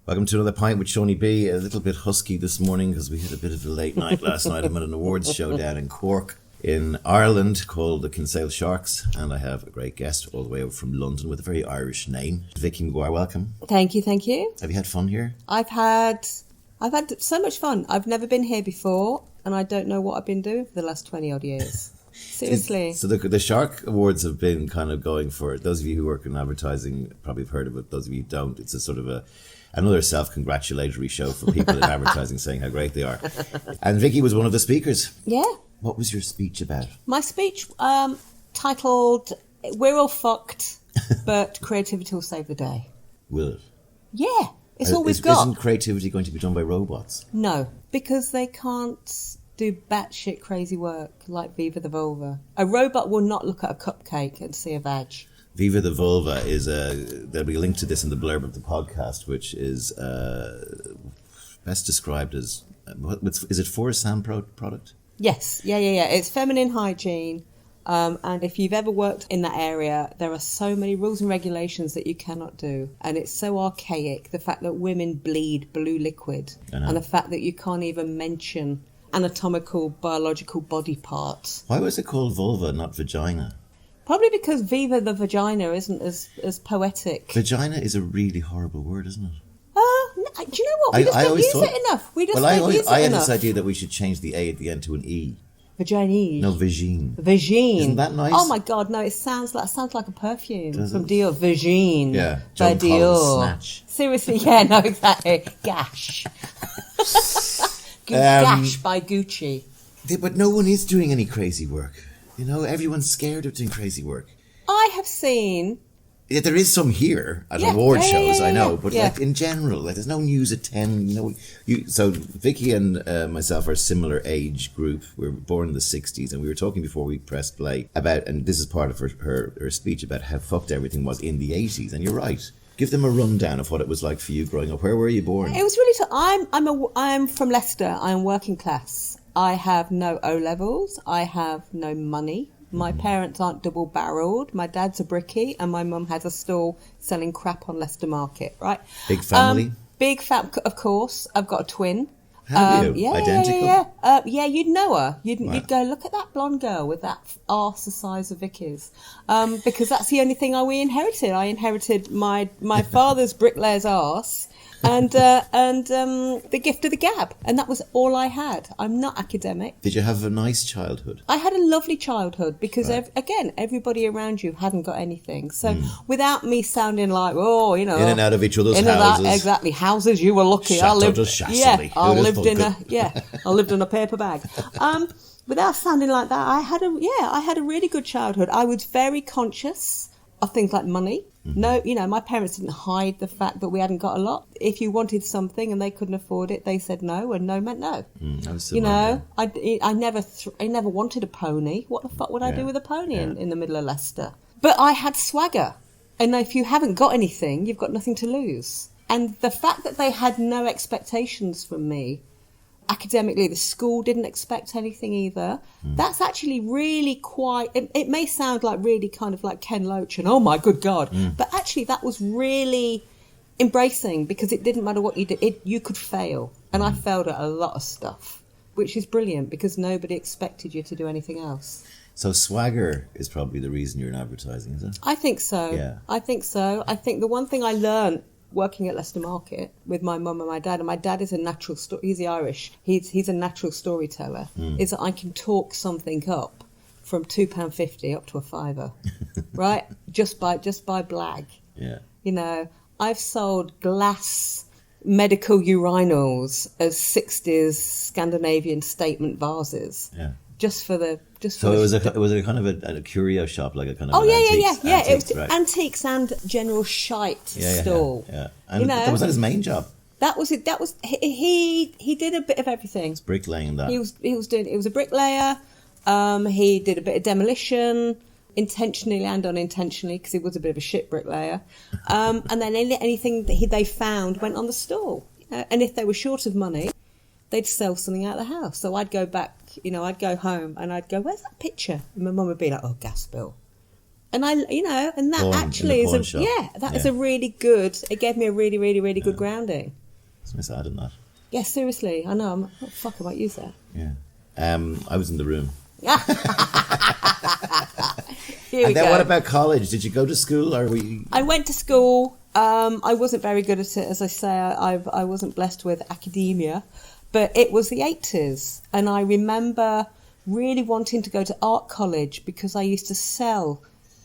Welcome to another Pint with Seaniebee. A little bit husky this morning because we had a bit of a late night last night. I'm at an awards show down in Cork in Ireland called the Kinsale Sharks, and I have a great guest all the way over from London with a very Irish name. Vicki Maguire, welcome. Thank you, thank you. Have you had fun here? I've had so much fun. I've never been here before, and I don't know what I've been doing for the last 20 odd years. Seriously. So the Shark Awards have been kind of going for, those of you who work in advertising probably have heard of it, those of you who don't, it's a sort of another self-congratulatory show for people in advertising saying how great they are. And Vicki was one of the speakers. Yeah. What was your speech about? My speech titled, "We're all fucked, but creativity will save the day." Will it? Yeah. It's all we've got. Isn't creativity going to be done by robots? No, because they can't do batshit crazy work like Viva the Vulva. A robot will not look at a cupcake and see a vag. Viva the Vulva is there'll be a link to this in the blurb of the podcast, which is best described as, is it for a Sam product? Yes, yeah. It's feminine hygiene. And if you've ever worked in that area, there are so many rules and regulations that you cannot do. And it's so archaic, the fact that women bleed blue liquid and the fact that you can't even mention anatomical, biological body parts. Why was it called vulva, not vagina? Probably because Viva the Vagina isn't as poetic. Vagina is a really horrible word, isn't it? Do you know what? We just don't use it enough. I had this idea that we should change the A at the end to an E. Vagine. No, vagine. Vagine. Isn't that nice? Oh my God, no! It sounds like a perfume from Dior. Vagine. Yeah. By John Dior. Collins Snatch. Seriously, yeah, no, exactly. Gash. Gash by Gucci. But no one is doing any crazy work. You know, everyone's scared of doing crazy work. I have seen. Yeah, there is some here at award shows, I know, but like in general, like there's no news at 10. So Vicki and myself are a similar age group. We were born in the 60s, and we were talking before we pressed play about, and this is part of her speech about how fucked everything was in the 80s. And you're right. Give them a rundown of what it was like for you growing up. Where were you born? It was really. I'm from Leicester. I'm working class. I have no O levels. I have no money. My parents aren't double-barrelled. My dad's a brickie, and my mum has a stall selling crap on Leicester Market, right? Big family? Of course. I've got a twin. Have you? Yeah, identical? Yeah, you'd know her. You'd go, look at that blonde girl with that arse the size of Vicky's. Because that's the only thing we inherited. I inherited my father's bricklayer's arse. And the gift of the gab. And that was all I had. I'm not academic. Did you have a nice childhood? I had a lovely childhood because, again, everybody around you hadn't got anything. So without me sounding like, in and out of each other's houses. Exactly. Houses, you were lucky. I lived in a paper bag. Without sounding like that, I had a really good childhood. I was very conscious of things like money. No, my parents didn't hide the fact that we hadn't got a lot. If you wanted something and they couldn't afford it, they said no, and no meant no. I never wanted a pony. What the fuck would I do with a pony in the middle of Leicester? But I had swagger. And if you haven't got anything, you've got nothing to lose. And the fact that they had no expectations from me, academically, the school didn't expect anything either. That's actually really quite, it may sound like really kind of like Ken Loach and oh my good God, but actually that was really embracing because it didn't matter what you did, you could fail. And I failed at a lot of stuff, which is brilliant because nobody expected you to do anything else. So swagger is probably the reason you're in advertising, is it? I think so. Yeah. I think so. I think the one thing I learned working at Leicester Market with my mum and my dad is a natural he's Irish, he's a natural storyteller, is that I can talk something up from £2.50 up to a £5, right? Just by blag. Yeah. I've sold glass medical urinals as 60s Scandinavian statement vases. Yeah. So was it kind of a curio shop, like a kind of antiques, it was antiques and general shite stall. Yeah. And was that his main job? That was it. He did a bit of everything. It's bricklaying that. He was a bricklayer. He did a bit of demolition, intentionally and unintentionally, because he was a bit of a shit bricklayer. And then anything that they found went on the stall. And if they were short of money, they'd sell something out of the house. So I'd go back, I'd go home and I'd go, where's that picture? And my mum would be like, oh, gas bill. And and that Porn actually in the is pawn shop. that is a really good. It gave me a really, really, really good grounding. It's nice add in that. Yeah, seriously, I know. Fuck, I might use that. Yeah. I was in the room. Here we then go. what about college? Did you go to school, or were you... I went to school. I wasn't very good at it, as I say. I wasn't blessed with academia, but it was the 80s, and I remember really wanting to go to art college because I used to sell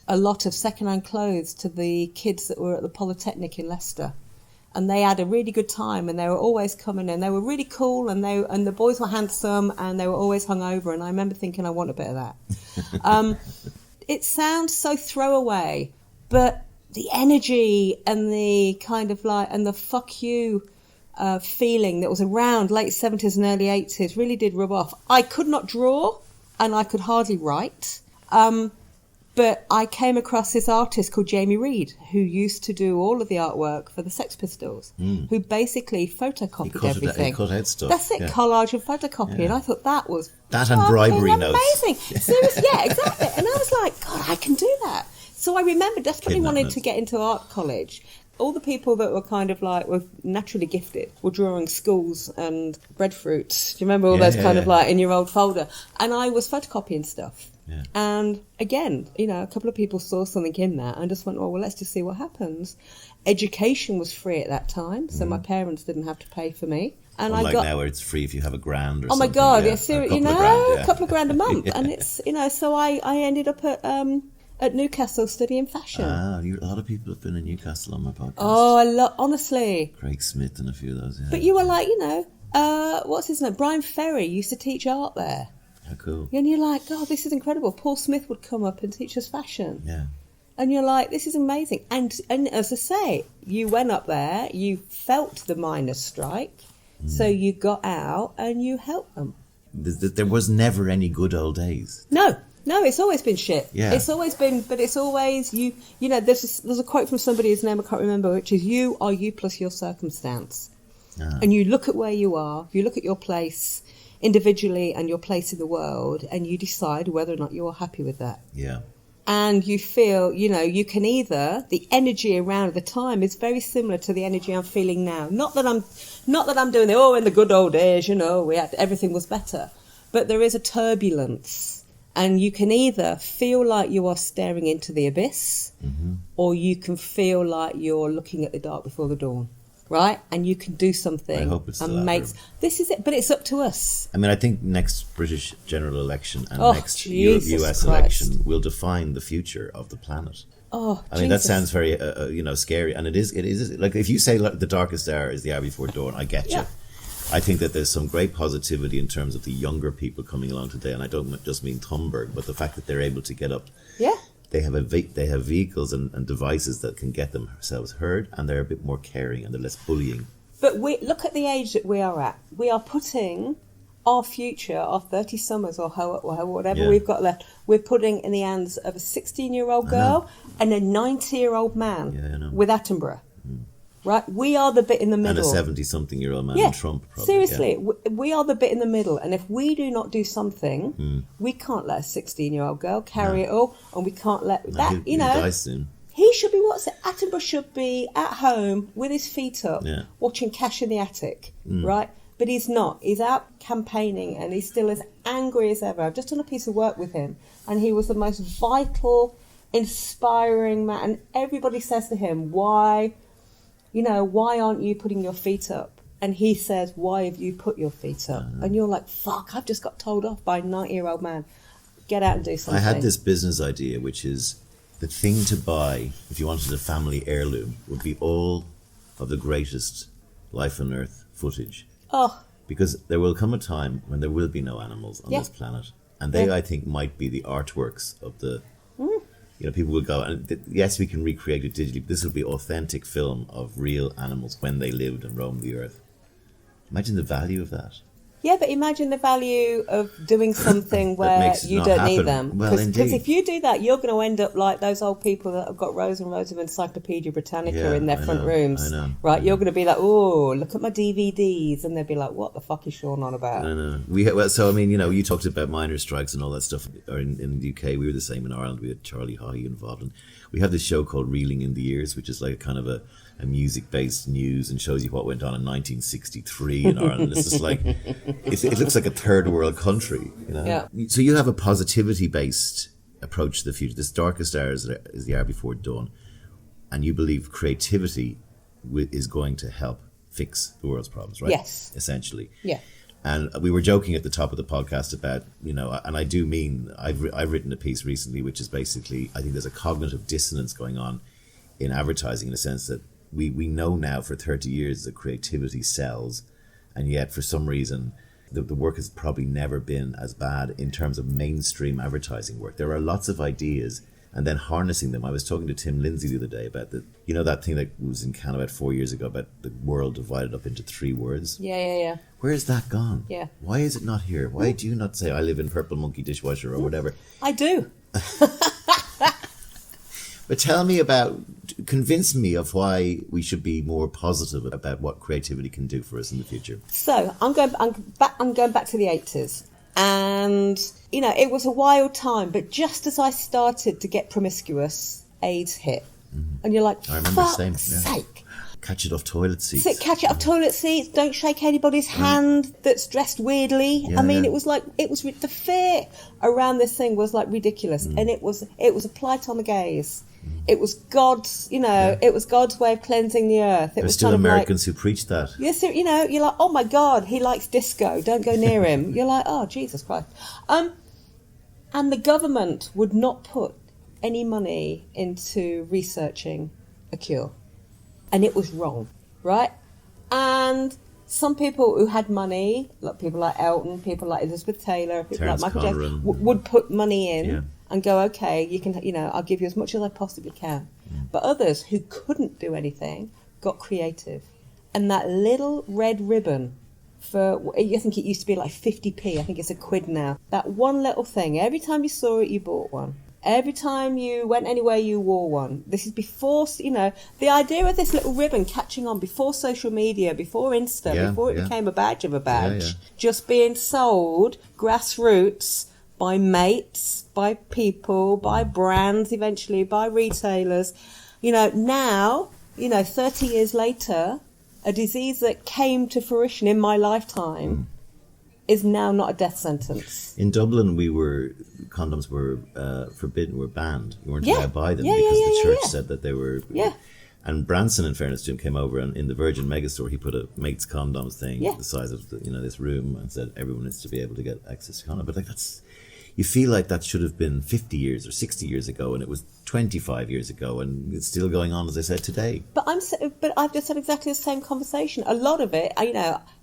a lot of second-hand clothes to the kids that were at the Polytechnic in Leicester. And they had a really good time, and they were always coming in. They were really cool, and the boys were handsome, and they were always hungover. And I remember thinking, I want a bit of that. It sounds so throwaway, but the energy and the kind of and the fuck you feeling that was around late 70s and early 80s really did rub off. I could not draw, and I could hardly write. But I came across this artist called Jamie Reed, who used to do all of the artwork for the Sex Pistols, who basically photocopied everything. He cut out stuff. That's it, collage and photocopy. And I thought that was that and bribery amazing. Notes. Seriously, yeah, exactly. And I was like, God, I can do that. So I remember definitely wanting to get into art college. All the people that were kind of were naturally gifted were drawing schools and breadfruit. Do you remember all those kind of in your old folder? And I was photocopying stuff. Yeah. And again, a couple of people saw something in that and just went, well, let's just see what happens. Education was free at that time, so my parents didn't have to pay for me. And Unlike now where it's free if you have a grand or something. something. Oh my God, yeah, seriously, a couple of grand a month. Yeah. And it's, so I ended up at Newcastle studying fashion. A lot of people have been in Newcastle on my podcast. Oh, honestly. Craig Smith and a few of those, yeah. But you were what's his name? Brian Ferry used to teach art there. How cool. And you're like, God, this is incredible. Paul Smith would come up and teach us fashion. Yeah. And you're like, this is amazing. And as I say, you went up there, you felt the miners' strike, so you got out and you helped them. There was never any good old days. No, it's always been shit. Yeah. It's always been, but it's always there's a quote from somebody whose name I can't remember, which is, you are you plus your circumstance. And you look at where you are, you look at your place individually and your place in the world, and you decide whether or not you're happy with that. Yeah. And you feel, you can either, the energy around the time is very similar to the energy I'm feeling now. Not that I'm doing in the good old days, everything was better. But there is a turbulence, and you can either feel like you are staring into the abyss, or you can feel like you're looking at the dark before the dawn. Right, and you can do something. I hope it's the latter. This is it, but it's up to us. I mean, I think next British general election and next US election will define the future of the planet. Oh, I mean, that sounds very, scary, and it is. Like if you say the darkest hour is the hour before dawn, I get you. I think that there's some great positivity in terms of the younger people coming along today, and I don't just mean Thunberg, but the fact that they're able to get up. Yeah. They have vehicles and devices that can get themselves heard, and they're a bit more caring and they're less bullying. But look at the age that we are at. We are putting our future, our 30 summers or whatever we've got left, we're putting in the hands of a 16-year-old girl and a 90-year-old man with Attenborough. Right? We are the bit in the middle. And a 70-something-year-old man in Trump, probably. Seriously, we are the bit in the middle. And if we do not do something, we can't let a 16-year-old girl carry it all. And we can't let that, he'll die soon. He should be, Attenborough should be at home with his feet up, watching Cash in the Attic, right? But he's not. He's out campaigning and he's still as angry as ever. I've just done a piece of work with him and he was the most vital, inspiring man. And everybody says to him, why aren't you putting your feet up? And he says, why have you put your feet up? And you're like, fuck, I've just got told off by a 90-year-old man. Get out and do something. I had this business idea, which is the thing to buy if you wanted a family heirloom would be all of the greatest life on earth footage. Oh. Because there will come a time when there will be no animals on this planet. And they, I think, might be the artworks of the... people will go, and yes, we can recreate it digitally, but this will be authentic film of real animals when they lived and roamed the earth. Imagine the value of that. Yeah, but imagine the value of doing something where you don't need them. Because if you do that, you're going to end up like those old people that have got rows and rows of Encyclopedia Britannica in their front rooms. Right? You're going to be like, oh, look at my DVDs. And they'll be like, what the fuck is Sean on about? I know. So, I mean, you talked about miners' strikes and all that stuff. In the UK, we were the same in Ireland. We had Charlie Haughey involved. And we have this show called Reeling in the Years, which is like kind of a music-based news and shows you what went on in 1963 in Ireland. It's just like, it looks like a third world country, Yeah. So you have a positivity-based approach to the future. This darkest hour is the hour before dawn. And you believe creativity is going to help fix the world's problems, right? Yes. Essentially. Yeah. And we were joking at the top of the podcast about, and I do mean, I've written a piece recently, which is basically, I think there's a cognitive dissonance going on in advertising in the sense that we know now for 30 years that creativity sells, and yet for some reason the work has probably never been as bad in terms of mainstream advertising work. There are lots of ideas, and then harnessing them. I was talking to Tim Lindsay the other day about that thing that was in Canada about 4 years ago about the world divided up into 3 words. Yeah. Where is that gone? Yeah. Why is it not here? Why do you not say I live in Purple Monkey Dishwasher or whatever? I do. But convince me of why we should be more positive about what creativity can do for us in the future. So I'm going back to the 80s, and it was a wild time. But just as I started to get promiscuous, AIDS hit, and you're like, I remember fuck's sake. Catch it off toilet seats. Catch it off toilet seats. Don't shake anybody's hand that's dressed weirdly. It was like the fear around this thing was like ridiculous, and it was a plight on the gaze. It was God's, it was God's way of cleansing the earth. There's still Americans who preach that. Yes, you're like, oh my God, he likes disco. Don't go near him. You're like, oh Jesus Christ. And the government would not put any money into researching a cure. And it was wrong, right? And some people who had money, like people like Elton, people like Elizabeth Taylor, people Terence like Michael Conran. Jackson, would put money in and go, okay, you can, I'll give you as much as I possibly can. But others who couldn't do anything got creative. And that little red ribbon I think it used to be like 50p, I think it's £1 now. That one little thing, every time you saw it, you bought one. Every time you went anywhere, you wore one. This is before, the idea of this little ribbon catching on before social media, before Insta, before it became a badge of a badge, just being sold grassroots by mates, by people, by brands, eventually by retailers. Now, 30 years later, a disease that came to fruition in my lifetime is now not a death sentence. In Dublin, condoms were forbidden, were banned. You weren't allowed to buy them because the church said that they were... Yeah. And Branson, in fairness to him, came over and in the Virgin Megastore, he put a mate's condoms thing the size of this room and said everyone needs to be able to get access to condoms. But you feel like that should have been 50 years or 60 years ago, and it was 25 years ago, and it's still going on, as I said, today. But I've just had exactly the same conversation. A lot of it,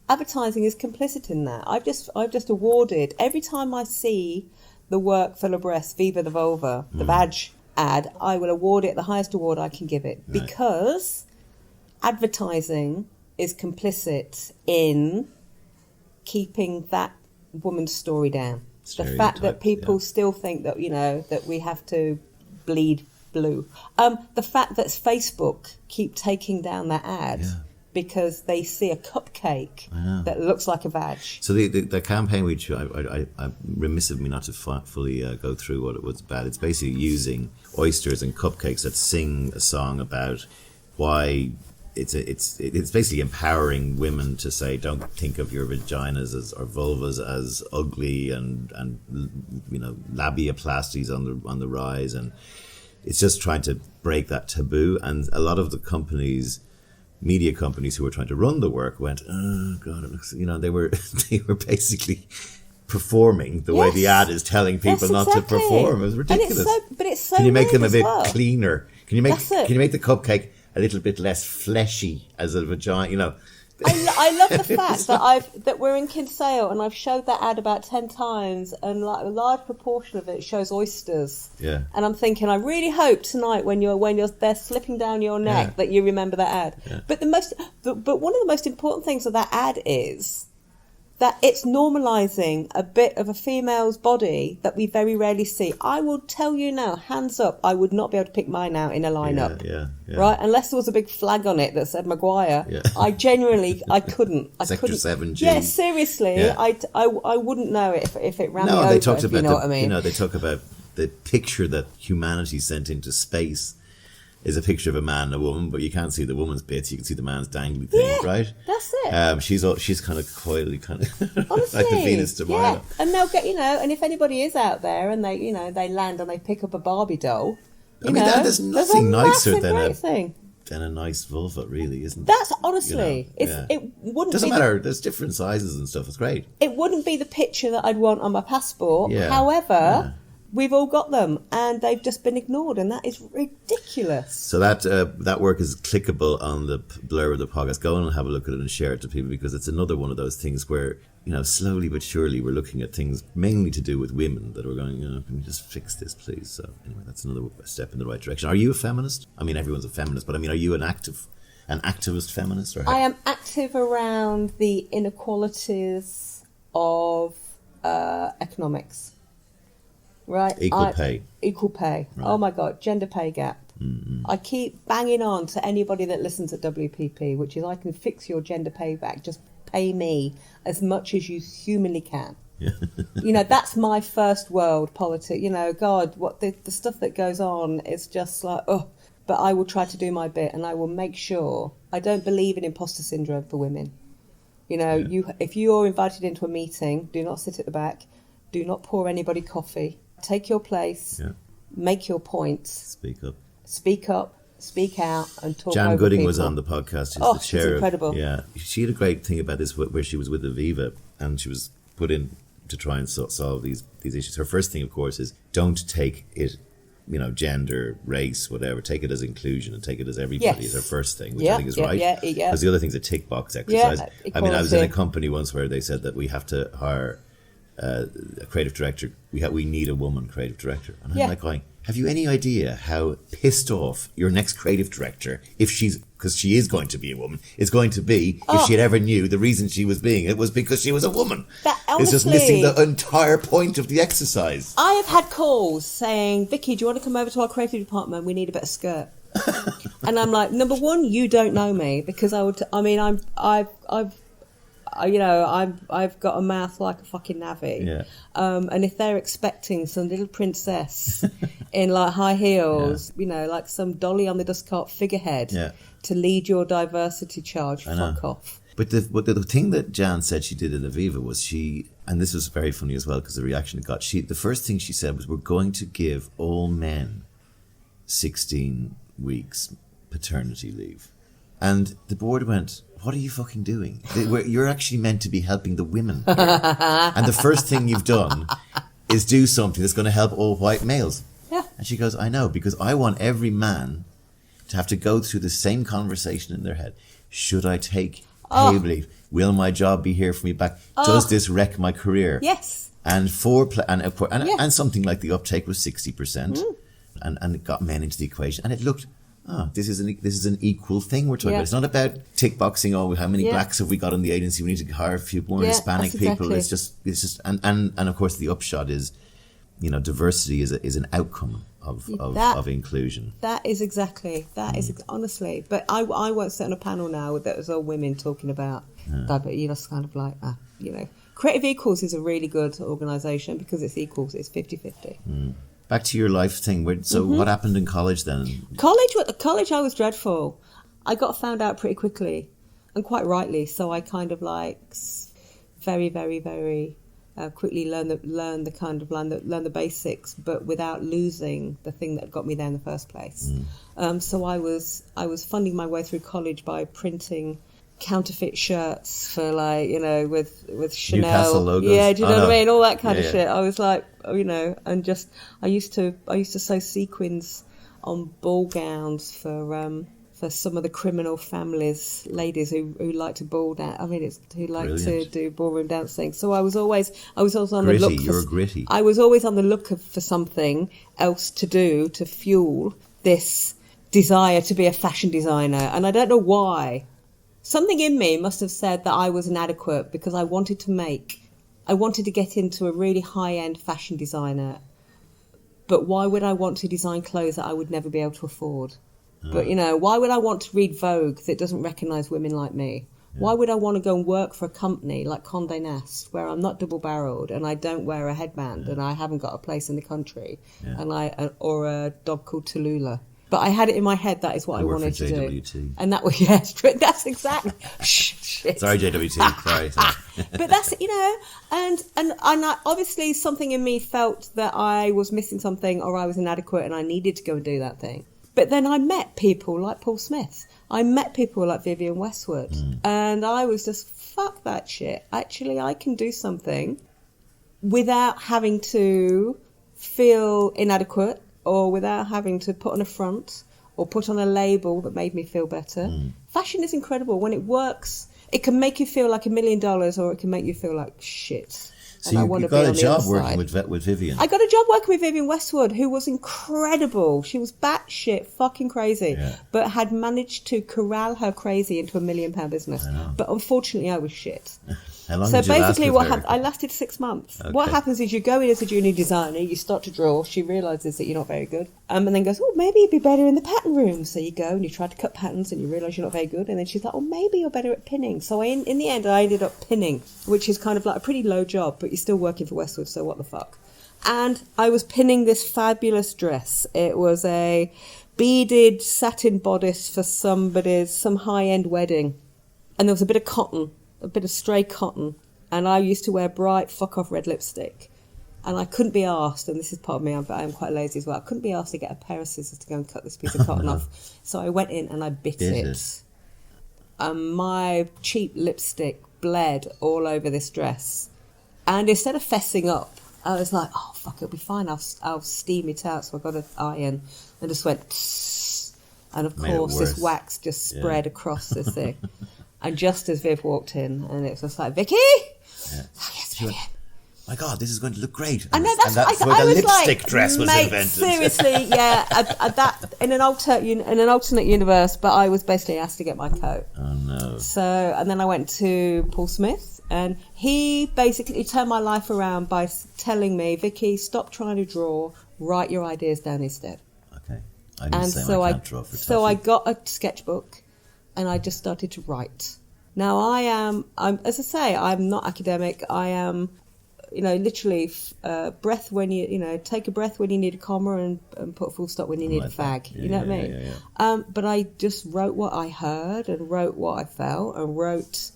advertising is complicit in that. I've just awarded, every time I see the work for Libresse, Viva the Vulva, the badge ad, I will award it the highest award I can give it. Right. Because advertising is complicit in keeping that woman's story down. The fact that people still think that, that we have to bleed blue. The fact that Facebook keep taking down that ad because they see a cupcake that looks like a badge. So the campaign, which I'm remiss of me not to fully go through what it was about, it's basically using oysters and cupcakes that sing a song about why it's basically empowering women to say, don't think of your vaginas or vulvas as ugly and labiaplasties on the rise, and it's just trying to break that taboo. And a lot of the media companies who were trying to run the work went, oh God, it looks, they were basically performing the way the ad is telling people not to perform. It was ridiculous. But it's so Can you make them a bit cleaner? Can you make the cupcake a little bit less fleshy as a vagina? I love the fact that we're in Kinsale and I've showed that ad about 10 times, and like a large proportion of it shows oysters. Yeah. And I'm thinking, I really hope tonight when they're slipping down your neck that you remember that ad. Yeah. But one of the most important things of that ad is that it's normalising a bit of a female's body that we very rarely see. I will tell you now, hands up, I would not be able to pick mine out in a lineup. Yeah. Right? Unless there was a big flag on it that said Maguire. Yeah. I couldn't. Sector 7G. Yeah, seriously. Yeah. I wouldn't know it if it ran me over, they talked about you know what I mean? They talk about the picture that humanity sent into space is a picture of a man and a woman, but you can't see the woman's bits. You can see the man's dangly thing, right? That's it. She's kind of coyly, honestly, like the Venus de Milo. Yeah, and they'll get, and if anybody is out there and they, they land and they pick up a Barbie doll, there's nothing nicer than a nice vulva, really, isn't it? That's honestly, it wouldn't. Doesn't matter. There's different sizes and stuff. It's great. It wouldn't be the picture that I'd want on my passport. Yeah. However. We've all got them, and they've just been ignored, and that is ridiculous. So that work is clickable on the blurb of the podcast. Go on and have a look at it and share it to people, because it's another one of those things where, slowly but surely we're looking at things mainly to do with women that are going, can you just fix this, please? So anyway, that's another step in the right direction. Are you a feminist? I mean, everyone's a feminist, but I mean, are you an activist feminist? Or I am active around the inequalities of economics. Right, equal pay. Right. Oh my God, gender pay gap. Mm-hmm. I keep banging on to anybody that listens at WPP, which is I can fix your gender pay back. Just pay me as much as you humanly can. Yeah. That's my first world politics. God, what the stuff that goes on is just like, oh. But I will try to do my bit, and I will make sure. I don't believe in imposter syndrome for women. If you are invited into a meeting, do not sit at the back. Do not pour anybody coffee. Take your place, make your points. Speak up, speak out, and talk Jan over Gooding people. Was on the podcast. She's the chair. It's incredible. She had a great thing about this where she was with the Viva, and she was put in to try and solve these issues. Her first thing, of course, is don't take it, gender, race, whatever. Take it as inclusion and take it as everybody is her first thing, which I think is right. Yeah. Because the other thing's a tick box exercise. I mean, I was in a company once where they said that we have to hire a creative director. We need a woman creative director, and I'm like going, have you any idea how pissed off your next creative director, because she is going to be a woman, is going to be if she had ever knew the reason she was being it was because she was a woman? It's just missing the entire point of the exercise. I have had calls saying, Vicky, do you want to come over to our creative department? We need a better skirt. And I'm like, number one, you don't know me, because I've got a mouth like a fucking navvy. Yeah. And if they're expecting some little princess in like high heels, like some Dolly on the dust cart figurehead to lead your diversity charge, fuck off. But the thing that Jan said she did in Viva was and this was very funny as well because the reaction it got, the first thing she said was, we're going to give all men 16 weeks paternity leave. And the board went, what are you fucking doing? You're actually meant to be helping the women here. And the first thing you've done is do something that's going to help all white males. Yeah. And she goes, I know, because I want every man to have to go through the same conversation in their head. Should I take paid leave? Will my job be here for me back? Does this wreck my career? Yes. And and something like the uptake was 60%. And it got men into the equation. And it looked... this is an equal thing we're talking about. It's not about tick boxing. How many blacks have we got in the agency? We need to hire a few more Hispanic people. It's just, and of course the upshot is, diversity is an outcome of inclusion. That is exactly honestly. But I won't sit on a panel now that was all women talking about that. But it's kind of like Creative Equals is a really good organisation because it's equals. It's 50-50. Back to your life thing. What happened in college then? College, I was dreadful. I got found out pretty quickly, and quite rightly. So I kind of very, very, very quickly learn the basics, but without losing the thing that got me there in the first place. So I was funding my way through college by printing counterfeit shirts for with Chanel, Newcastle logos. Yeah, do you know what I mean? All that kind of shit. I was like, and just I used to sew sequins on ball gowns for some of the criminal families, ladies who like to ball dance. I mean, who like to do ballroom dancing. So I was always on gritty, the look. You're gritty. I was always on the look for something else to do to fuel this desire to be a fashion designer, and I don't know why. something in me must have said that I was inadequate because I wanted to get into a really high-end fashion designer. But why would I want to design clothes that I would never be able to afford? But, why would I want to read Vogue that doesn't recognise women like me? Yeah. Why would I want to go and work for a company like Condé Nast, where I'm not double-barrelled and I don't wear a headband and I haven't got a place in the country, or a dog called Tallulah? But I had it in my head that is what I wanted to do. And that was, that's exactly. Shit. Sorry, JWT. Sorry. But that's, and obviously something in me felt that I was missing something or I was inadequate and I needed to go and do that thing. But then I met people like Paul Smith. I met people like Vivienne Westwood. And I was just, fuck that shit. Actually, I can do something without having to feel inadequate or without having to put on a front or put on a label that made me feel better. Fashion is incredible. When it works, it can make you feel like $1 million or it can make you feel like shit. So you got a job working with Vivienne. I got a job working with Vivienne Westwood, who was incredible. She was batshit fucking crazy, but had managed to corral her crazy into £1 million business. But unfortunately, I was shit. How long so did you basically, last with her? I lasted 6 months. Okay. What happens is you go in as a junior designer, you start to draw. She realises that you're not very good, and then goes, "Oh, maybe you'd be better in the pattern room." So you go and you try to cut patterns, and you realise you're not very good. And then she's like, "Oh, maybe you're better at pinning." So in the end, I ended up pinning, which is kind of like a pretty low job, but you're still working for Westwood. So what the fuck? And I was pinning this fabulous dress. It was a beaded satin bodice for some high-end wedding, and there was a bit of cotton, a bit of stray cotton. And I used to wear bright fuck-off red lipstick. And I couldn't be arsed, and this is part of me, but I'm quite lazy as well. I couldn't be arsed to get a pair of scissors to go and cut this piece of cotton off. So I went in and I bit it. And my cheap lipstick bled all over this dress. And instead of fessing up, I was like, oh, fuck, it'll be fine. I'll steam it out. So I got an iron and just went, tss, and of course this wax just spread across this thing. And just as Viv walked in, and it was just like, Vicky? Oh, yes, Vivian. My God, this is going to look great. I know, that's where the lipstick dress was invented. Seriously, that in an alternate universe, but I was basically asked to get my coat. Oh no! So, and then I went to Paul Smith, and he basically turned my life around by telling me, Vicky, stop trying to draw, write your ideas down instead. Okay, I'm the same. I can't draw for so I got a sketchbook, and I just started to write. Now I'm as I say, I'm not academic. I am. Literally, breath when take a breath when you need a comma and put a full stop when you need a fag. You know what I mean? Yeah. But I just wrote what I heard and wrote what I felt and wrote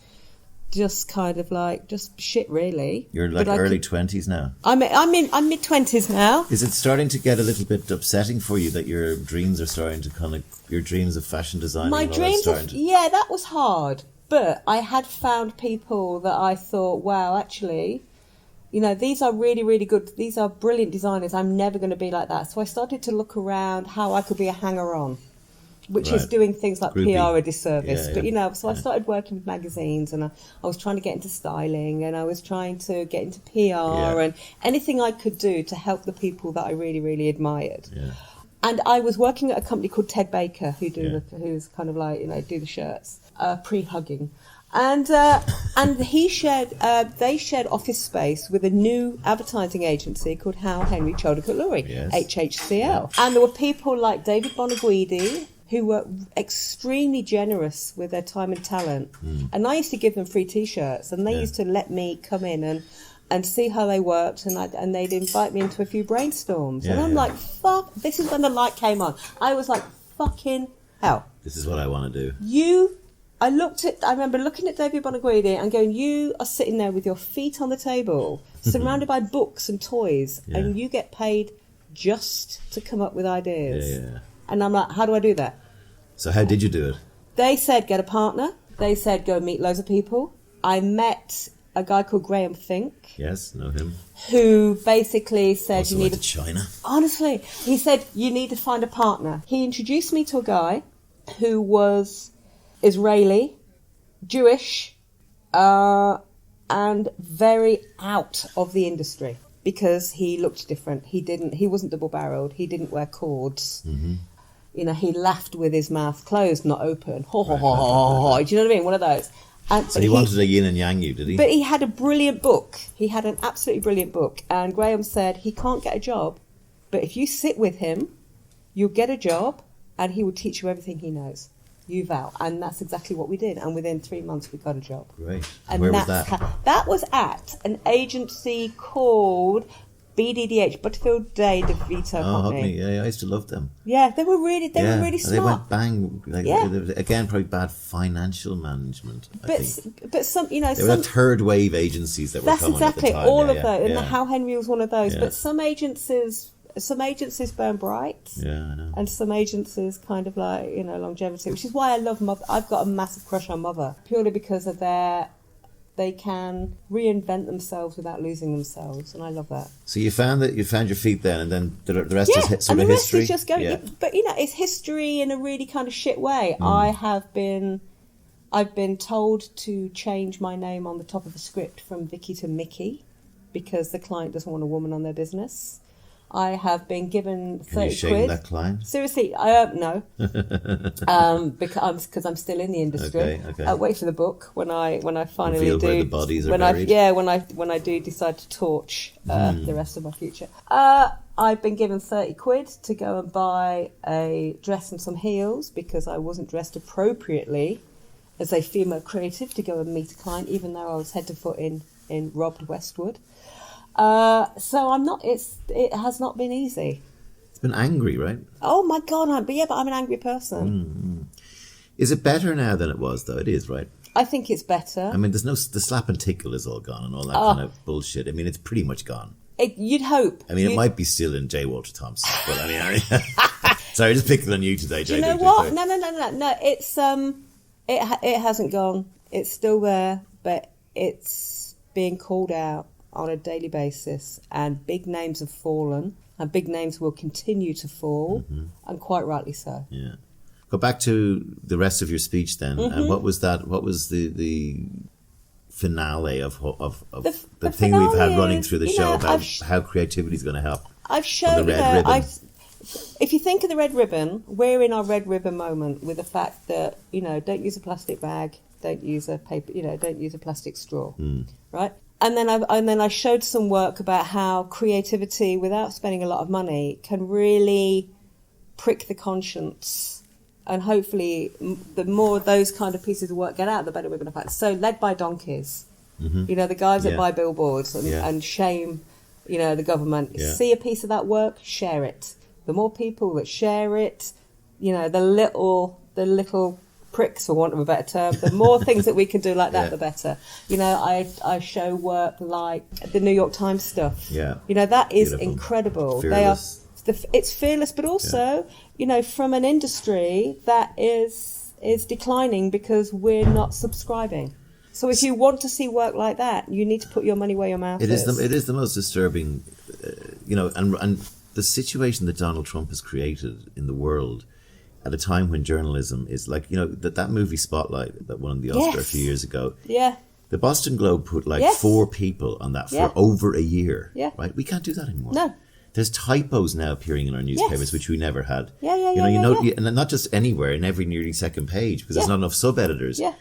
just kind of like just shit, really. You're like early 20s now. I'm mid 20s now. Is it starting to get a little bit upsetting for you that your dreams are starting to your dreams of fashion design? My dreams, that was hard. But I had found people that I thought, wow, actually. These are really, really good. These are brilliant designers. I'm never going to be like that. So I started to look around how I could be a hanger-on, which is doing things like Groupie. PR a disservice. But, so I started working with magazines and I was trying to get into styling and I was trying to get into PR and anything I could do to help the people that I really, really admired. Yeah. And I was working at a company called Ted Baker, who's kind of like, do the shirts, pre-hugging. And they shared office space with a new advertising agency called Hal Henry Chodicott Lurie, HHCL. Yeah. And there were people like David Bonaguidi who were extremely generous with their time and talent. And I used to give them free T-shirts, and they used to let me come in and see how they worked, and they'd invite me into a few brainstorms. And I'm like, fuck, this is when the light came on. I was like, fucking hell. This is what I want to do. I remember looking at David Bonaguidi and going, you are sitting there with your feet on the table, surrounded by books and toys, and you get paid just to come up with ideas. Yeah. And I'm like, how do I do that? So how did you do it? They said, get a partner. They said, go meet loads of people. I met a guy called Graham Fink. Yes, know him. Who basically said also you need to China. Honestly, he said, you need to find a partner. He introduced me to a guy who was Israeli, Jewish, and very out of the industry because he looked different. He wasn't double-barreled. He didn't wear cords. Mm-hmm. he laughed with his mouth closed, not open. Ho, ho, ho, ho, ho. Do you know what I mean? One of those. And so he wanted to yin and yang you, did he? But he had a brilliant book. He had an absolutely brilliant book. And Graham said he can't get a job, but if you sit with him, you'll get a job and he will teach you everything he knows. You vow. And that's exactly what we did. And within 3 months, we got a job. Great. And where was that? That was at an agency called BDDH, Butterfield Day DeVito Company. Yeah, I used to love them. Yeah, they were really smart. They went bang. Again, probably bad financial management. But some, they were third wave agencies that were coming at the time. All of those. And How Henry was one of those. Yeah. But some agencies burn bright. Yeah, I know. And some agencies kind of like, longevity, which is why I love Mother. I've got a massive crush on Mother, purely because of they can reinvent themselves without losing themselves, and I love that. So you found your feet then, and then the rest is sort of history. The rest is just going. Yeah. But it's history in a really kind of shit way. I've been told to change my name on the top of a script from Vicky to Mickey because the client doesn't want a woman on their business. I have been given 30 quid. Can you shame that client? Seriously, no. Because I'm still in the industry. Okay. I'll wait for the book when I finally reveal do. Where the bodies are buried. When I do decide to torch the rest of my future. I've been given 30 quid to go and buy a dress and some heels because I wasn't dressed appropriately as a female creative to go and meet a client, even though I was head to foot in robbed Westwood. So I'm not. It has not been easy. It's been angry, right? Oh my God! I'm an angry person. Mm-hmm. Is it better now than it was, though? It is, right? I think it's better. I mean, the slap and tickle is all gone and all that kind of bullshit. I mean, it's pretty much gone. You'd hope. I mean, it might be still in J. Walter Thompson, but I mean, sorry, just picking on you today, J. Do you know what? No. It's it hasn't gone. It's still there, but it's being called out on a daily basis, and big names have fallen, and big names will continue to fall, and quite rightly so. Yeah. Go back to the rest of your speech then, and what was that? What was the finale of the thing we've had running through the show about how creativity is going to help? I've shown the red ribbon. If you think of the red ribbon, we're in our red ribbon moment with the fact that don't use a plastic bag, don't use a paper, don't use a plastic straw, right? And then I showed some work about how creativity, without spending a lot of money, can really prick the conscience. And hopefully, the more those kind of pieces of work get out, the better we're going to find. So, led by donkeys, the guys that buy billboards and shame, the government. Yeah. See a piece of that work, share it. The more people that share it, the little pricks, for want of a better term, the more things that we can do like that, the better. I show work like the New York Times stuff. Yeah. That is beautiful. Incredible. Fearless. It's fearless, but also, from an industry that is declining because we're not subscribing. So if you want to see work like that, you need to put your money where your mouth is. It is the most disturbing, and the situation that Donald Trump has created in the world at a time when journalism is like, that movie Spotlight that won the Oscar a few years ago. Yeah. The Boston Globe put 4 people on that for over a year. Yeah. Right? We can't do that anymore. No. There's typos now appearing in our newspapers, which we never had. Yeah. And not just anywhere, in every nearly second page, because there's not enough sub-editors. Yeah.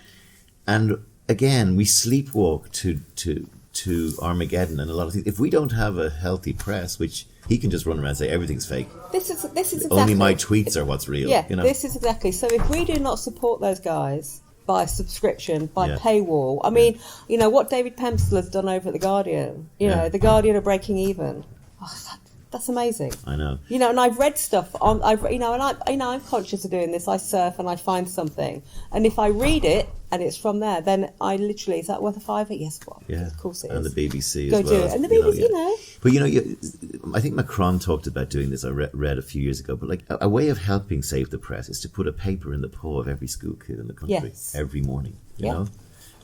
And again, we sleepwalk to Armageddon and a lot of things. If we don't have a healthy press, which he can just run around and say everything's fake. This is exactly, only my tweets are what's real. Yeah, this is exactly. So if we do not support those guys by subscription, by paywall, I mean, what David Pemsel has done over at The Guardian, The Guardian are breaking even. Oh, that's amazing. I know. And I've read stuff on. I'm conscious of doing this. I surf and I find something, and if I read it and it's from there, then I literally, is that worth a fiver? Yes, well, of course it is. And the BBC Go as well. do it. And the BBC, But I think Macron talked about doing this. I read a few years ago. But a way of helping save the press is to put a paper in the paw of every school kid in the country every morning. You know.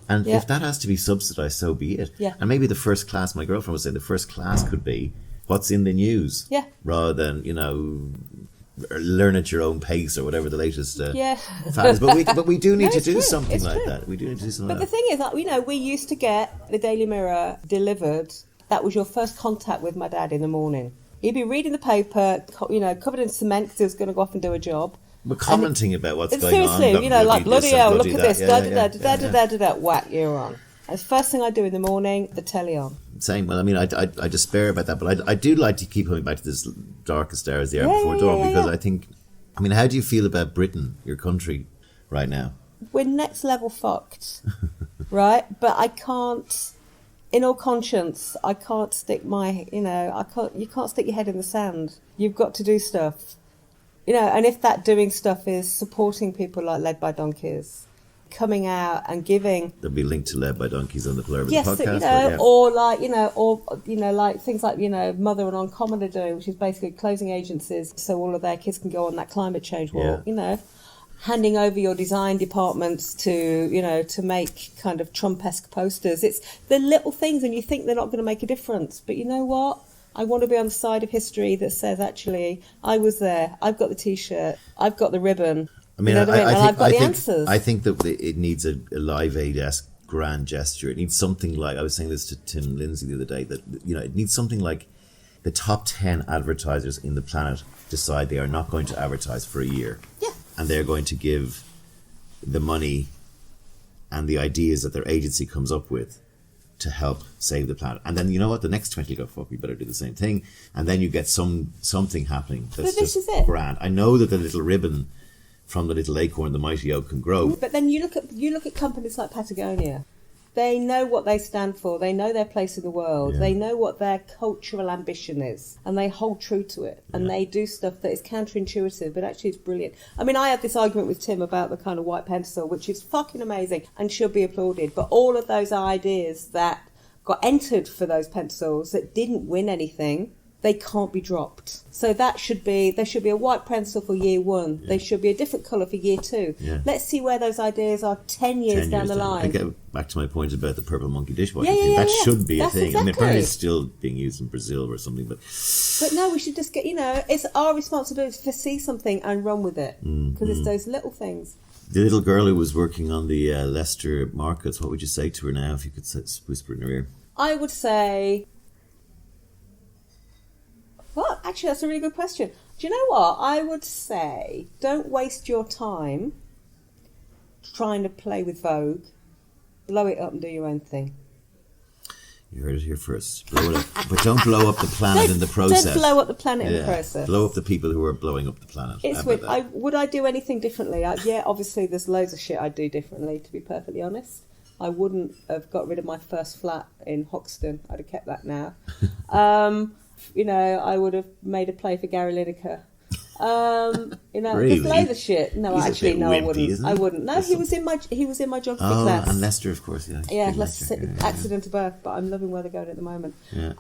And if that has to be subsidised, so be it. Yeah. And maybe the first class, my girlfriend was saying, the first class could be what's in the news, rather than learn at your own pace or whatever the latest fad is. But we do need to do something like that. We do need to do something. But the thing is that we used to get the Daily Mirror delivered. That was your first contact with my dad in the morning. He'd be reading the paper, covered in cement because he was going to go off and do a job. We're commenting about what's going seriously, on. you know, like bloody hell, look at this, Yeah. whack, you're on. That's the first thing I do in the morning, the telly on. Same. Well, I mean, I despair about that, but I do like to keep coming back to this darkest hours, the hour before dawn, because I think, I mean, how do you feel about Britain, your country, right now? We're next level fucked, right? But I can't, in all conscience, I can't stick my, you can't stick your head in the sand. You've got to do stuff. And if that doing stuff is supporting people like Led by Donkeys, coming out and giving. There'll be a link to Led by Donkeys on the blurb of the podcast. Or like things like, Mother and Uncommon are doing, which is basically closing agencies so all of their kids can go on that climate change walk, handing over your design departments to make kind of Trump-esque posters. It's the little things, and you think they're not going to make a difference. But you know what? I want to be on the side of history that says, actually, I was there. I've got the T-shirt. I've got the ribbon. I mean, and I've got the answers. I think that it needs a Live Aid-esque grand gesture. It needs something like, I was saying this to Tim Lindsay the other day, that, it needs something like the top 10 advertisers in the planet decide they are not going to advertise for a year. Yeah. And they're going to give the money and the ideas that their agency comes up with to help save the planet. And then, you know what? The next 20 go, fuck, we better do the same thing. And then you get something happening that's just grand. I know that the little ribbon from the little acorn, the mighty oak, can grow. But then you look at companies like Patagonia. They know what they stand for. They know their place in the world. Yeah. They know what their cultural ambition is, and they hold true to it. And they do stuff that is counterintuitive, but actually it's brilliant. I mean, I had this argument with Tim about the kind of white pencil, which is fucking amazing and should be applauded. But all of those ideas that got entered for those pencils that didn't win anything, they can't be dropped. So there should be a white pencil for year one. Yeah. There should be a different colour for year two. Yeah. Let's see where those ideas are 10 years down the line. I get back to my point about the purple monkey dishwashing thing. That should be a thing. Exactly. I mean, apparently it's still being used in Brazil or something. But no, we should just get, it's our responsibility to see something and run with it. Because it's those little things. The little girl who was working on the Leicester markets, what would you say to her now if you could whisper in her ear? I would say... Well, actually, that's a really good question. Do you know what? I would say don't waste your time trying to play with Vogue. Blow it up and do your own thing. You heard it here first. Blow it up. But don't blow up the planet in the process. Don't blow up the planet in the process. Blow up the people who are blowing up the planet. It's weird. Would I do anything differently? Obviously, there's loads of shit I'd do differently, to be perfectly honest. I wouldn't have got rid of my first flat in Hoxton. I'd have kept that now. I would have made a play for Gary Lineker. Really? Just loads of shit. No, He's actually, no, wimpy, I wouldn't. No, he was in my geography class. And Leicester, of course, yeah. Yeah, Leicester, accident of birth, but I'm loving where they're going at the moment. Yeah.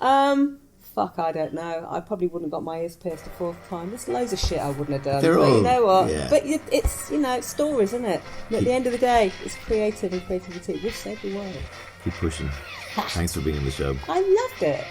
Fuck, I don't know. I probably wouldn't have got my ears pierced a fourth time. There's loads of shit I wouldn't have done. But you know what? Yeah. But it's it's stories, isn't it? And at the end of the day, it's creative and creativity. Which saved the world. Keep pushing. Thanks for being on the show. I loved it.